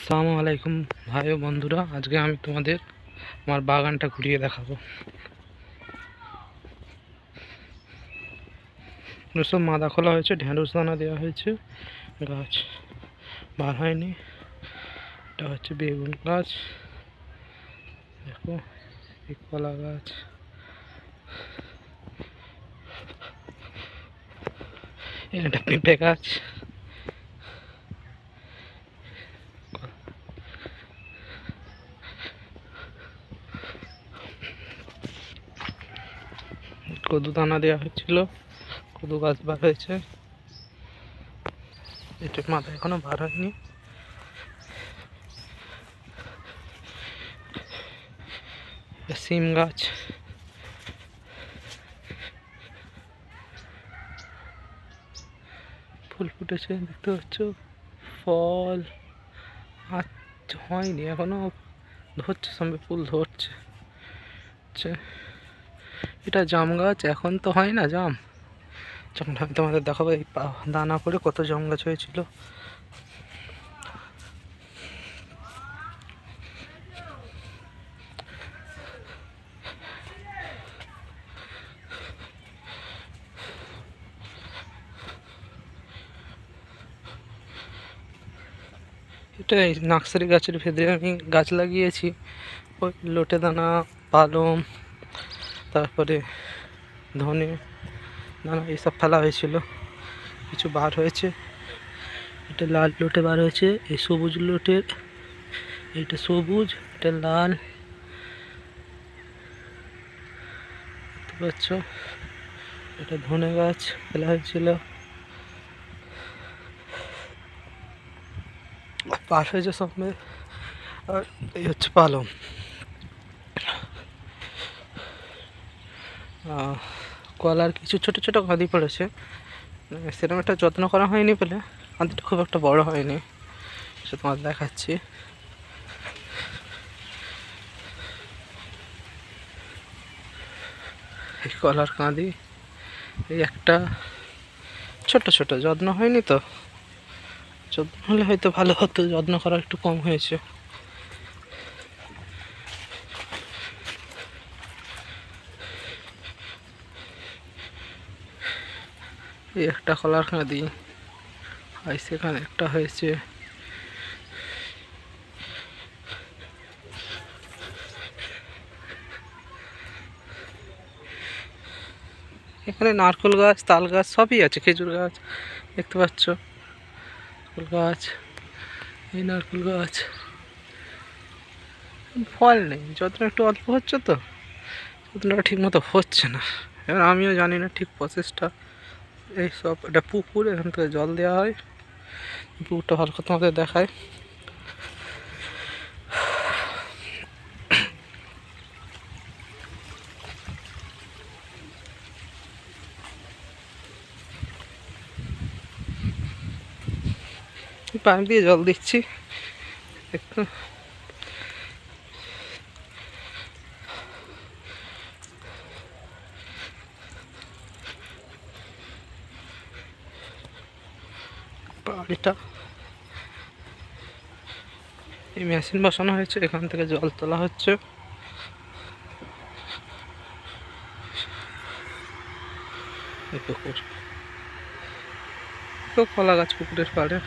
আসসালামু আলাইকুম ভাই ও বন্ধুরা, আজকে আমি তোমাদের আমার বাগানটা ঘুরিয়ে দেখাবো। সব মাদা খোলা হয়েছে, ঢেঁড়স দানা দেওয়া হয়েছে, গাছ বার হয়নি। এটা হচ্ছে বেগুন গাছ, দেখো এই কলা গাছ, এটা পেঁপে গাছ, কদু দানা দেওয়া হয়েছিল, কদু গাছ বার হয়েছে, এটার মাথা এখনো বার হয়নি। সিম গাছ, ফুল ফুটেছে দেখতে পাচ্ছ, ফল আজ হয়নি এখনো, ধরছে, সঙ্গে ফুল ধরছে। এটা জাম গাছ, এখন তো হয় না জাম, যখন আমি তোমাদের দেখাবো। এই দানা করে কত জাম গাছ হয়েছিল। এটা এই নার্সারি গাছের ভেতরে আমি গাছ লাগিয়েছি। ওই লোটে দানা, পালং, তারপরে ধনে দানা এইসব ফেলা হয়েছিল, কিছু বার হয়েছে। এটা লাল লোটে বার হয়েছে, এই সবুজ লোটের, এইটা সবুজ, এটা লাল, দেখতে পাচ্ছ। এটা ধনে গাছ ফেলা হয়েছিল, পাশ হয়েছে সঙ্গে। আর এই হচ্ছে পালং। কলার কিছু ছোট ছোট কাঁদি পড়েছে, সেরকম একটা যত্ন করা হয়নি বলে কাঁদিটা খুব একটা বড় হয়নি, সে তোমার দেখাচ্ছি। এই কলার কাঁদি, এই একটা ছোট ছোট, যত্ন হয়নি তো, যত্ন হলে হয়তো ভালো হতো, যত্ন করা একটু কম হয়েছে। এই একটা কলার কাঁদি, আর সেখানে একটা হয়েছে। এখানে নারকেল গাছ, তাল গাছ সবই আছে, খেজুর গাছ দেখতে পাচ্ছ, নারকেল গাছ, এই নারকেল গাছ। ফল নেই, যত্ন একটু অল্প হচ্ছে তো, যত্নটা ঠিক মতো হচ্ছে না। এবার আমিও জানি না ঠিক প্রসেসটা। এই সব, এটা পুকুর, এখান থেকে জল দেওয়া হয়, পুকুরটা ভালো কথা আমাদের দেখায়। পাইপ দিয়ে জল দিচ্ছি একটু। বাড়িটা এই মেশিন বসানো হয়েছে, এখান থেকে জল তোলা হচ্ছে। এই পুকুর, তো কলা গাছ পুকুরের পাড়ে।